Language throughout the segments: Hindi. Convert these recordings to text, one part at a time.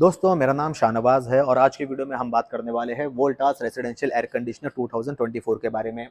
दोस्तों मेरा नाम शाहनवाज है और आज की वीडियो में हम बात करने वाले हैं वोल्टास रेजिडेंशियल एयर कंडीशनर 2024 के बारे में।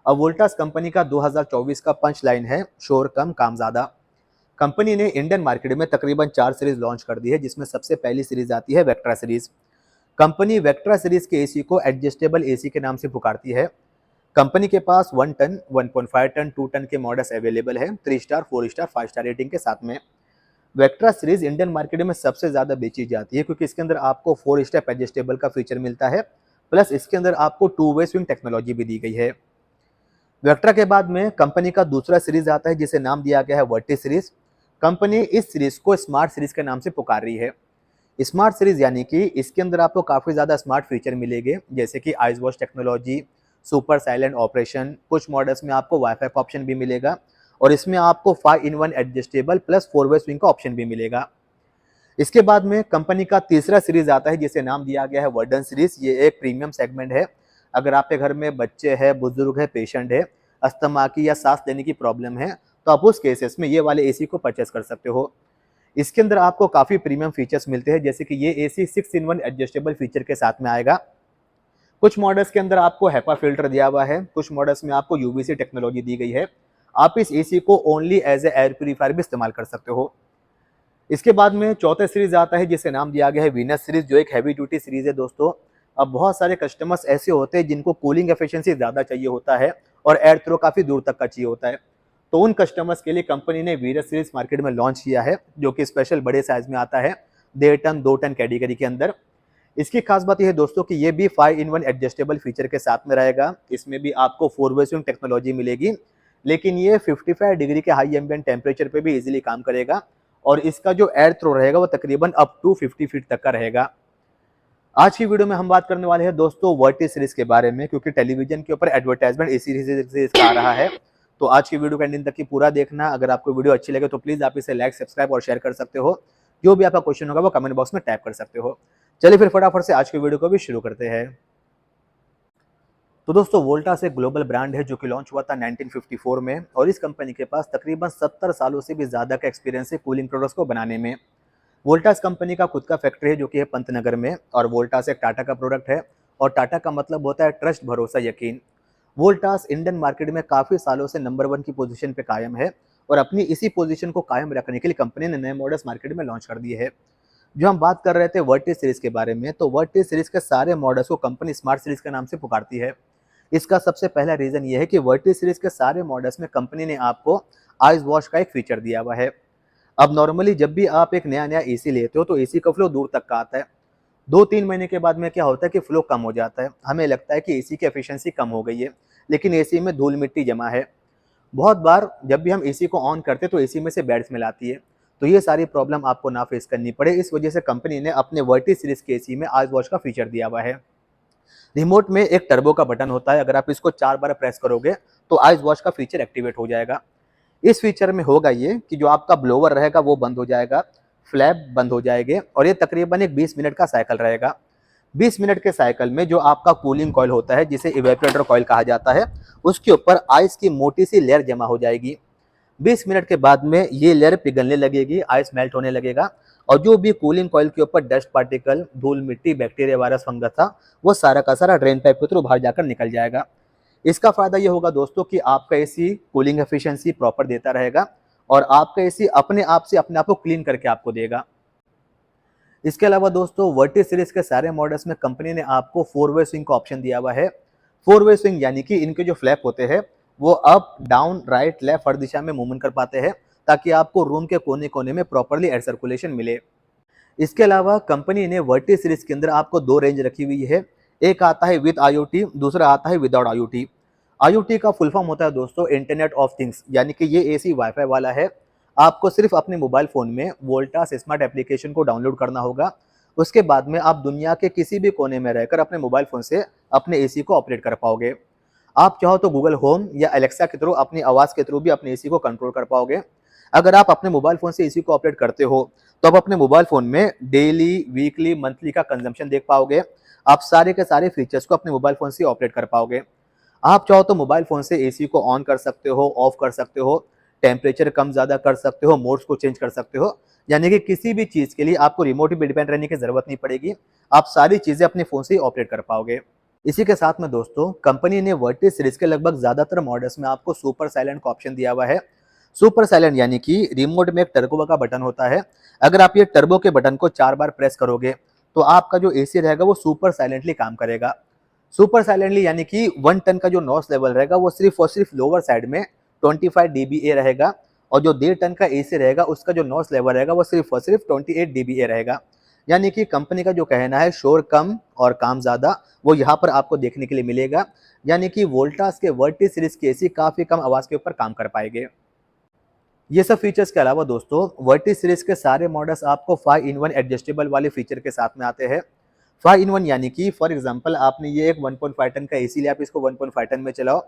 अब वोल्टास कंपनी का 2024 का पंच लाइन है शोर कम काम ज़्यादा। कंपनी ने इंडियन मार्केट में तकरीबन 4 सीरीज लॉन्च कर दी है, जिसमें सबसे पहली सीरीज आती है Vectra series. Company Vectra series के एसी को एडजस्टेबल एसी के नाम से पुकारती है। कंपनी के पास 1 टन, 1.5 टन, 2 टन के मॉडल्स अवेलेबल है 3 स्टार, 4 स्टार, 5 स्टार रेटिंग के साथ में। वेक्ट्रा सीरीज इंडियन मार्केट में सबसे ज़्यादा बेची जाती है क्योंकि इसके अंदर आपको 4 स्टेप एडजस्टेबल का फीचर मिलता है, प्लस इसके अंदर आपको 2 वे स्विंग टेक्नोलॉजी भी दी गई है। वेक्ट्रा के बाद में कंपनी का दूसरा सीरीज आता है जिसे नाम दिया गया है वर्टिस सीरीज। कंपनी इस सीरीज को स्मार्ट सीरीज के नाम से पुकार रही है। स्मार्ट सीरीज यानी कि इसके अंदर आपको काफ़ी ज़्यादा स्मार्ट फीचर मिलेंगे, जैसे कि ice wash technology, super silent operation, कुछ मॉडल्स में आपको वाईफाई का ऑप्शन भी मिलेगा और इसमें आपको 5-in-1 एडजस्टेबल प्लस 4 वे स्विंग का ऑप्शन भी मिलेगा। इसके बाद में कंपनी का तीसरा सीरीज आता है जिसे नाम दिया गया है वर्डन सीरीज। ये एक प्रीमियम सेगमेंट है। अगर आपके घर में बच्चे हैं, बुजुर्ग है, पेशेंट है, अस्थमा की या सांस लेने की प्रॉब्लम है, तो आप उस केसेस में ये वाले एसी को परचेस कर सकते हो। इसके अंदर आपको काफ़ी प्रीमियम फीचर्स मिलते हैं, जैसे कि ये एसी 6-in-1 एडजस्टेबल फीचर के साथ में आएगा। कुछ मॉडल्स के अंदर आपको हेपा फिल्टर दिया हुआ है, कुछ मॉडल्स में आपको यूवीसी टेक्नोलॉजी दी गई है। आप इस एसी को only as a air purifier भी इस्तेमाल कर सकते हो। इसके बाद में चौथा सीरीज आता है जिसे नाम दिया गया है वीनस सीरीज, जो एक हैवी ड्यूटी सीरीज है दोस्तों। अब बहुत सारे कस्टमर्स ऐसे होते हैं जिनको कूलिंग एफिशिएंसी ज़्यादा चाहिए होता है और एयर थ्रो काफ़ी दूर तक का चाहिए होता है, तो उन कस्टमर्स के लिए कंपनी ने वीनस सीरीज मार्केट में लॉन्च किया है, जो कि स्पेशल बड़े साइज में आता है 1.5 टन 2 टन कैटेगरी के अंदर। इसकी खास बात यह है दोस्तों कि ये भी 5-in-1 एडजस्टेबल फीचर के साथ में रहेगा। इसमें भी आपको 4 वे स्विंग टेक्नोलॉजी मिलेगी, लेकिन ये 55 डिग्री के हाई एम्बिएंट टेम्परेचर पे भी इजीली काम करेगा और इसका जो एयर थ्रो रहेगा वो तकरीबन अप टू 50 फीट तक का रहेगा। आज की वीडियो में हम बात करने वाले हैं दोस्तों वर्टिस सीरीज के बारे में, क्योंकि टेलीविजन के ऊपर एडवर्टाइजमेंट इसी सीरीज का आ रहा है। तो आज की वीडियो का एंडिंग तक की पूरा देखना। अगर आपको वीडियो अच्छी लगे तो प्लीज आप इसे लाइक, सब्सक्राइब और शेयर कर सकते हो। जो भी आपका क्वेश्चन होगा वो कमेंट बॉक्स में टाइप कर सकते हो। चलिए फिर फटाफट से आज की वीडियो को भी शुरू करते हैं। तो दोस्तों वोल्टास एक ग्लोबल ब्रांड है जो कि लॉन्च हुआ था 1954 में और इस कंपनी के पास तकरीबन 70 सालों से भी ज़्यादा का एक्सपीरियंस है कूलिंग प्रोडक्ट्स को बनाने में। वोल्टास कंपनी का खुद का फैक्ट्री है जो कि है पंतनगर में, और वोल्टास एक टाटा का प्रोडक्ट है और टाटा का मतलब होता है ट्रस्ट, भरोसा, यकीन। वोल्टास इंडियन मार्केट में काफ़ी सालों से नंबर 1 की पोजीशन पे कायम है और अपनी इसी पोजीशन को कायम रखने के लिए कंपनी ने नए मॉडल्स मार्केट में लॉन्च कर दिए हैं। जो हम बात कर रहे थे वर्टिस सीरीज के बारे में, तो वर्टिस सीरीज के सारे मॉडल्स को कंपनी स्मार्ट सीरीज के नाम से पुकारती है। इसका सबसे पहला रीजन ये है कि वर्टिस सीरीज के सारे मॉडल्स में कंपनी ने आपको आइस वॉश का एक फीचर दिया हुआ है। अब नॉर्मली जब भी आप एक नया नया एसी लेते हो तो एसी का फ्लो दूर तक का आता है। 2-3 महीने के बाद में क्या होता है कि फ्लो कम हो जाता है, हमें लगता है कि एसी की एफिशिएंसी कम हो गई है, लेकिन एसी में धूल मिट्टी जमा है। बहुत बार जब भी हम एसी को ऑन करते हैं तो एसी में से बैड स्मेल आती है। तो ये सारी प्रॉब्लम आपको ना फेस करनी पड़े, इस वजह से कंपनी ने अपने वर्टिस सीरीज के एसी में आइस वॉश का फीचर दिया हुआ है। रिमोट में एक टर्बो का बटन होता है, अगर आप इसको 4 बार प्रेस करोगे तो आइस वॉश का फीचर एक्टिवेट हो जाएगा। इस फीचर में होगा ये कि जो आपका ब्लोवर रहेगा वो बंद हो जाएगा, फ्लैप बंद हो जाएंगे और ये तकरीबन एक 20 मिनट का साइकिल रहेगा। 20 मिनट के साइकिल में जो आपका कूलिंग कॉइल होता है, जिसे इवेपोरेटर कॉइल कहा जाता है, उसके ऊपर आइस की मोटी सी लेयर जमा हो जाएगी। 20 मिनट के बाद में ये लेयर पिघलने लगेगी, आइस मेल्ट होने लगेगा और जो भी कूलिंग कॉइल के ऊपर डस्ट पार्टिकल, धूल मिट्टी, बैक्टीरिया, वायरस, फंगस था, वो सारा का सारा ड्रेन पाइप के थ्रू बाहर जाकर निकल जाएगा। इसका फायदा ये होगा दोस्तों कि आपका एसी कूलिंग एफिशिएंसी प्रॉपर देता रहेगा और आपका एसी अपने आप से अपने आप को क्लीन करके आपको देगा। इसके अलावा दोस्तों वर्टिस सीरीज के सारे मॉडल्स में कंपनी ने आपको 4 वे स्विंग का ऑप्शन दिया हुआ है। 4 वे स्विंग यानी कि इनके जो फ्लैप होते हैं वो अप, डाउन, राइट, लेफ्ट हर दिशा में मूवमेंट कर पाते हैं, ताकि आपको रूम के कोने कोने में प्रॉपरली एयर सर्कुलेशन मिले। इसके अलावा कंपनी ने वर्टिस सीरीज के अंदर आपको 2 रेंज रखी हुई है। एक आता है विद IoT, दूसरा आता है विदाउट IoT। IoT का फुल फॉर्म होता है दोस्तों इंटरनेट ऑफ थिंग्स, यानी कि ये एसी वाईफाई वाला है। आपको सिर्फ अपने मोबाइल फ़ोन में वोल्टास स्मार्ट एप्लीकेशन को डाउनलोड करना होगा। उसके बाद में आप दुनिया के किसी भी कोने में रहकर अपने मोबाइल फ़ोन से अपने एसी को ऑपरेट कर पाओगे। आप चाहो तो गूगल होम या एलेक्सा के थ्रू अपनी आवाज़ के थ्रू भी अपने एसी को कंट्रोल कर पाओगे। अगर आप अपने मोबाइल फ़ोन से एसी को ऑपरेट करते हो तो आप अपने मोबाइल फ़ोन में डेली, वीकली, मंथली का कंजम्पशन देख पाओगे। आप सारे के सारे फीचर्स को अपने मोबाइल फ़ोन से ऑपरेट कर पाओगे। आप चाहो तो मोबाइल फ़ोन से एसी को ऑन कर सकते हो, ऑफ कर सकते हो, टेम्परेचर कम ज़्यादा कर सकते हो, मोड्स को चेंज कर सकते हो। यानी कि किसी भी चीज़ के लिए आपको रिमोट पे डिपेंड रहने की ज़रूरत नहीं पड़ेगी। आप सारी चीज़ें अपने फ़ोन से ही ऑपरेट कर पाओगे। इसी के साथ में दोस्तों, कंपनी ने वर्टिस सीरीज़ के लगभग ज़्यादातर मॉडल्स में आपको सुपर साइलेंट का ऑप्शन दिया हुआ है। सुपर साइलेंट यानी कि रिमोट में एक टर्बो का बटन होता है। अगर आप ये टर्बो के बटन को 4 बार प्रेस करोगे, तो आपका जो एसी रहेगा वो सुपर साइलेंटली काम करेगा। सुपर साइलेंटली यानी कि 1 टन का जो नॉइस लेवल रहेगा वो सिर्फ और सिर्फ लोअर साइड में 25 डीबीए रहेगा, और जो 1.5 टन का एसी रहेगा उसका जो नॉइस लेवल रहेगा वो सिर्फ और सिर्फ 28 डीबीए रहेगा। यानी कि कंपनी का जो कहना है शोर कम और काम ज़्यादा, वो यहाँ पर आपको देखने के लिए मिलेगा। यानी कि वोल्टास के वर्टिस सीरीज के एसी काफ़ी कम आवाज़ के ऊपर काम कर पाएंगे। ये सब फीचर्स के अलावा दोस्तों, वर्टिस सीरीज के सारे मॉडल्स आपको 5-in-1 एडजस्टेबल वाले फीचर के साथ में आते हैं। 5-in-1 यानी कि फॉर एग्जांपल आपने ये एक 1.5 टन का एसी लिया, आप इसको 1.5 टन में चलाओ,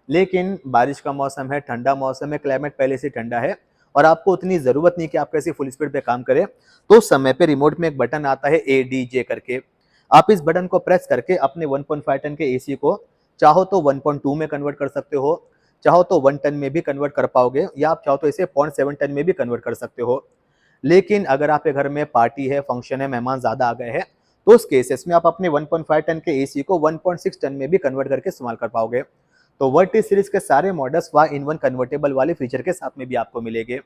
लेकिन बारिश का मौसम है, ठंडा मौसम है, क्लाइमेट पहले से ठंडा है और आपको उतनी ज़रूरत नहीं कि आप कैसे फुल स्पीड पे काम करें, तो उस समय पे रिमोट में एक बटन आता है ADJ करके। आप इस बटन को प्रेस करके अपने 1.5 टन के एसी को चाहो तो 1.2 में कन्वर्ट कर सकते हो, चाहो तो 1 टन में भी कन्वर्ट कर पाओगे, या आप चाहो तो इसे 0.7 टन में भी कन्वर्ट कर सकते हो। लेकिन अगर आपके घर में पार्टी है, फंक्शन है, मेहमान ज़्यादा आ गए हैं, तो उस केसेस में आप अपने 1.5 टन के एसी को 1.6 टन में भी कन्वर्ट करके इस्तेमाल कर पाओगे। तो वर्टिस सीरीज के सारे मॉडल्स 5-in-1 कन्वर्टेबल वाले फीचर के साथ में भी आपको मिलेंगे।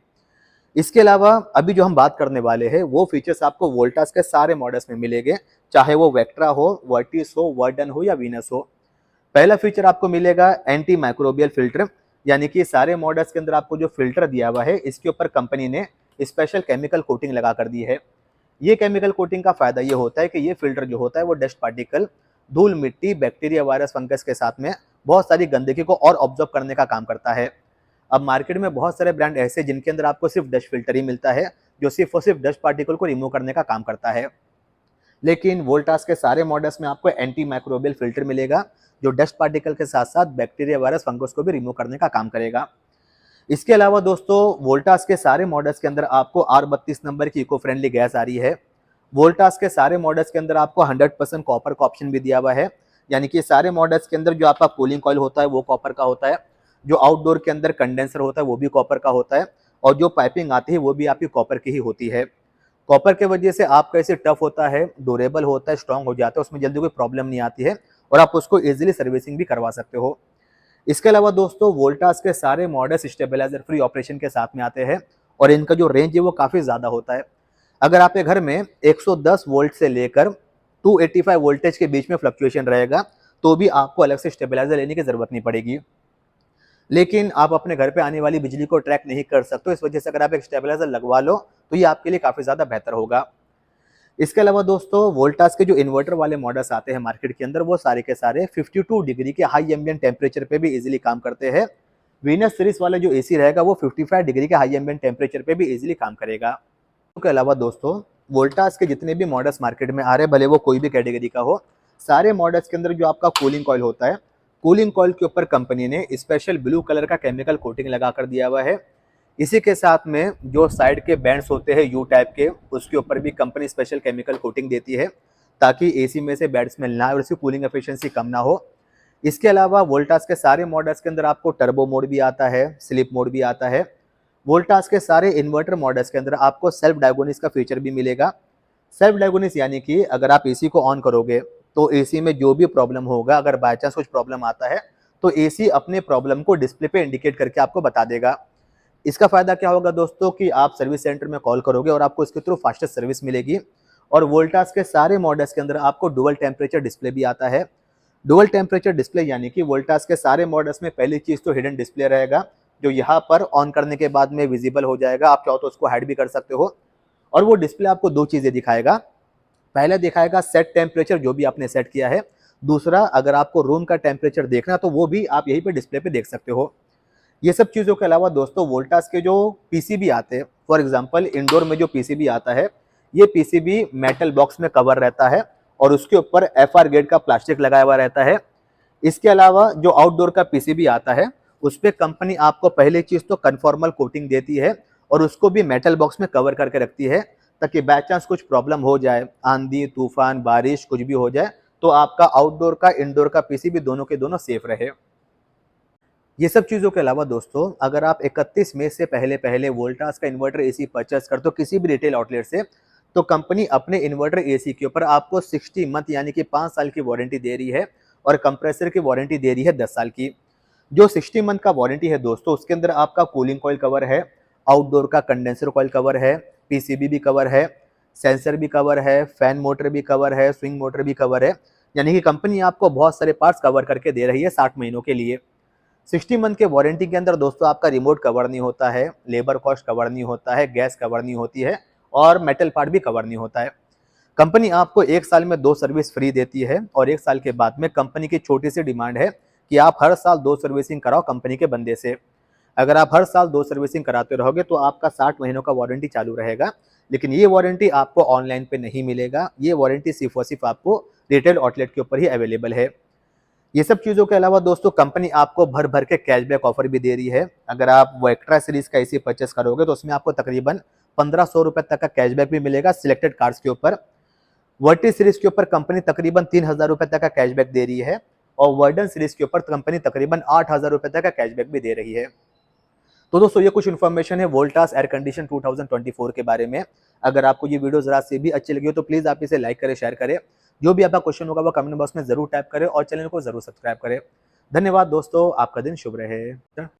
इसके अलावा अभी जो हम बात करने वाले हैं वो फीचर्स आपको वोल्टास के सारे मॉडल्स में मिलेंगे, चाहे वो वेक्ट्रा हो, वर्टिस हो, वर्डन हो या वीनस हो। पहला फीचर आपको मिलेगा एंटी माइक्रोबियल फिल्टर, यानी कि सारे मॉडल्स के अंदर आपको जो फिल्टर दिया हुआ है इसके ऊपर कंपनी ने स्पेशल केमिकल कोटिंग लगा कर दी है। ये केमिकल कोटिंग का फायदा ये होता है कि ये फिल्टर जो होता है वो डस्ट पार्टिकल, धूल मिट्टी, बैक्टीरिया, वायरस, फंगस के साथ में बहुत सारी गंदगी को और ऑब्जर्व करने का काम करता है। अब मार्केट में बहुत सारे ब्रांड ऐसे जिनके अंदर आपको सिर्फ डस्ट फिल्टर ही मिलता है, जो सिर्फ और सिर्फ डस्ट पार्टिकल को रिमूव करने का काम करता है। लेकिन वोल्टास के सारे मॉडल्स में आपको एंटी माइक्रोबियल फिल्टर मिलेगा, जो डस्ट पार्टिकल के साथ साथ बैक्टीरिया, वायरस, फंगस को भी रिमूव करने का काम करेगा। इसके अलावा दोस्तों, वोल्टास के सारे मॉडल्स के अंदर आपको R32 नंबर की इको फ्रेंडली गैस आ रही है। वोल्टास के सारे मॉडल्स के अंदर आपको 100% कॉपर का ऑप्शन भी दिया हुआ है, यानी कि सारे मॉडल्स के अंदर जो आपका कूलिंग कॉइल होता है वो कॉपर का होता है, जो आउटडोर के अंदर कंडेंसर होता है वो भी कॉपर का होता है, और जो पाइपिंग आती है वो भी आपकी कॉपर की ही होती है। कॉपर के वजह से आपका ऐसे टफ होता है, ड्यूरेबल होता है, स्ट्रांग हो जाता है, उसमें जल्दी कोई प्रॉब्लम नहीं आती है और आप उसको इजीली सर्विसिंग भी करवा सकते हो। इसके अलावा दोस्तों, वोल्टास के सारे मॉडल्स स्टेबलाइजर फ्री ऑपरेशन के साथ में आते हैं और इनका जो रेंज है वो काफ़ी ज़्यादा होता है। अगर आपके घर में 110 वोल्ट से लेकर 285 वोल्टेज के बीच में फ्लक्चुएशन रहेगा, तो भी आपको अलग से स्टेबलाइजर लेने की ज़रूरत नहीं पड़ेगी। लेकिन आप अपने घर पे आने वाली बिजली को ट्रैक नहीं कर सकते, इस वजह से अगर आप एक स्टेबलाइजर लगवा लो तो ये आपके लिए काफ़ी ज़्यादा बेहतर होगा। इसके अलावा दोस्तों, वोल्टास के जो इन्वर्टर वाले मॉडल्स आते हैं मार्केट के अंदर, वो सारे के सारे 52 डिग्री के हाई एम्बिएंट टेम्परेचर पे भी इजीली काम करते हैं। वीनस सीरीज वाला जो एसी रहेगा वो 55 डिग्री के हाई एम्बिएंट टेम्परेचर पे भी इजीली काम करेगा। इसके अलावा दोस्तों, वोल्टास के जितने भी मॉडल्स मार्केट में आ रहे हैं, भले वो कोई भी कैटेगरी का हो, सारे मॉडल्स के अंदर जो आपका कूलिंग कॉइल होता है, कूलिंग कॉइल के ऊपर कंपनी ने स्पेशल ब्लू कलर का केमिकल कोटिंग लगा कर दिया हुआ है। इसी के साथ में जो साइड के बैंड्स होते हैं यू टाइप के, उसके ऊपर भी कंपनी स्पेशल केमिकल कोटिंग देती है, ताकि एसी में से बैड स्मेल ना आए और इसकी कूलिंग एफिशिएंसी कम ना हो। इसके अलावा वोल्टास के सारे मॉडल्स के अंदर आपको टर्बो मोड भी आता है, स्लीप मोड भी आता है। वोल्टास के सारे इन्वर्टर मॉडल्स के अंदर आपको सेल्फ डायगोनिस का फीचर भी मिलेगा। सेल्फ डायगोनिस यानी कि अगर आप एसी को ऑन करोगे तो एसी में जो भी प्रॉब्लम होगा, अगर बाय चांस कुछ प्रॉब्लम आता है तो एसी अपने प्रॉब्लम को डिस्प्ले पे इंडिकेट करके आपको बता देगा। इसका फायदा क्या होगा दोस्तों, कि आप सर्विस सेंटर में कॉल करोगे और आपको इसके थ्रू फास्टेस्ट सर्विस मिलेगी। और वोल्टास के सारे मॉडल्स के अंदर आपको डुअल टेम्परेचर डिस्प्ले भी आता है। डुअल टेम्परेचर डिस्प्ले यानी कि वोल्टास के सारे मॉडल्स में पहली चीज़ तो हिडन डिस्प्ले रहेगा, जो यहाँ पर ऑन करने के बाद में विजिबल हो जाएगा, आप चाहो तो उसको हाइड भी कर सकते हो। और वो डिस्प्ले आपको दो चीज़ें दिखाएगा, पहले दिखाएगा सेट टेम्परेचर जो भी आपने सेट किया है, दूसरा अगर आपको रूम का टेम्परेचर देखना तो वो भी आप यहीं पे डिस्प्ले पे देख सकते हो। ये सब चीज़ों के अलावा दोस्तों, वोल्टास के जो पीसीबी आते हैं, फॉर एग्जांपल इंडोर में जो पीसीबी आता है, ये पीसीबी मेटल बॉक्स में कवर रहता है और उसके ऊपर एफआर ग्रेड का प्लास्टिक लगाया हुआ रहता है। इसके अलावा जो आउटडोर का पीसीबी आता है, उस पर कंपनी आपको पहली चीज़ तो कन्फॉर्मल कोटिंग देती है और उसको भी मेटल बॉक्स में कवर करके रखती है, ताकि बाय चांस कुछ प्रॉब्लम हो जाए, आंधी तूफान बारिश कुछ भी हो जाए, तो आपका आउटडोर का इंडोर का पीसीबी दोनों के दोनों सेफ रहे। ये सब चीज़ों के अलावा दोस्तों, अगर आप 31 मई से पहले पहले वोल्टास का इन्वर्टर एसी परचेस करते हो किसी भी रिटेल आउटलेट से, तो कंपनी अपने इन्वर्टर एसी के ऊपर आपको 60 मंथ यानी कि 5 साल की वारंटी दे रही है और कंप्रेसर की वारंटी दे रही है 10 साल की। जो 60 मंथ का वारंटी है दोस्तों, उसके अंदर आपका कूलिंग कॉइल कवर है, आउटडोर का कंडेंसर कॉइल कवर है, पीसीबी भी कवर है, सेंसर भी कवर है, फैन मोटर भी कवर है, स्विंग मोटर भी कवर है। यानी कि कंपनी आपको बहुत सारे पार्ट्स कवर करके दे रही है 60 महीनों के लिए। 60 मंथ के वारंटी के अंदर दोस्तों आपका रिमोट कवर नहीं होता है, लेबर कॉस्ट कवर नहीं होता है, गैस कवर नहीं होती है और मेटल पार्ट भी कवर नहीं होता है। कंपनी आपको 1 साल में 2 सर्विस फ्री देती है और 1 साल के बाद में कंपनी की छोटी सी डिमांड है कि आप हर साल 2 सर्विसिंग कराओ कंपनी के बंदे से। अगर आप हर साल 2 सर्विसिंग कराते रहोगे तो आपका 60 महीनों का वारंटी चालू रहेगा। लेकिन ये वारंटी आपको ऑनलाइन पे नहीं मिलेगा, ये वारंटी सिर्फ और सिर्फ आपको रिटेल आउटलेट के ऊपर ही अवेलेबल है। ये सब चीज़ों के अलावा दोस्तों, कंपनी आपको भर भर के कैशबैक ऑफर भी दे रही है। अगर आप वो एक्स्ट्रा सीरीज का एसी परचेस करोगे तो उसमें आपको तकरीबन 1500 रुपए तक का कैशबैक भी मिलेगा सिलेक्टेड कार्ड्स के ऊपर। वर्टी सीरीज के ऊपर कंपनी तकरीबन 3000 रुपए तक का कैशबैक दे रही है और वर्डन सीरीज के ऊपर कंपनी तकरीबन 8000 रुपए तक का कैशबैक भी दे रही है। तो दोस्तों, ये कुछ इन्फॉर्मेशन है वोल्टास एयर कंडीशन 2024 के बारे में। अगर आपको ये वीडियो जरा से भी अच्छी लगी हो तो प्लीज आप इसे लाइक करें, शेयर करें। जो भी आपका क्वेश्चन होगा वो कमेंट बॉक्स में जरूर टाइप करें और चैनल को जरूर सब्सक्राइब करें। धन्यवाद दोस्तों, आपका दिन शुभ रहे।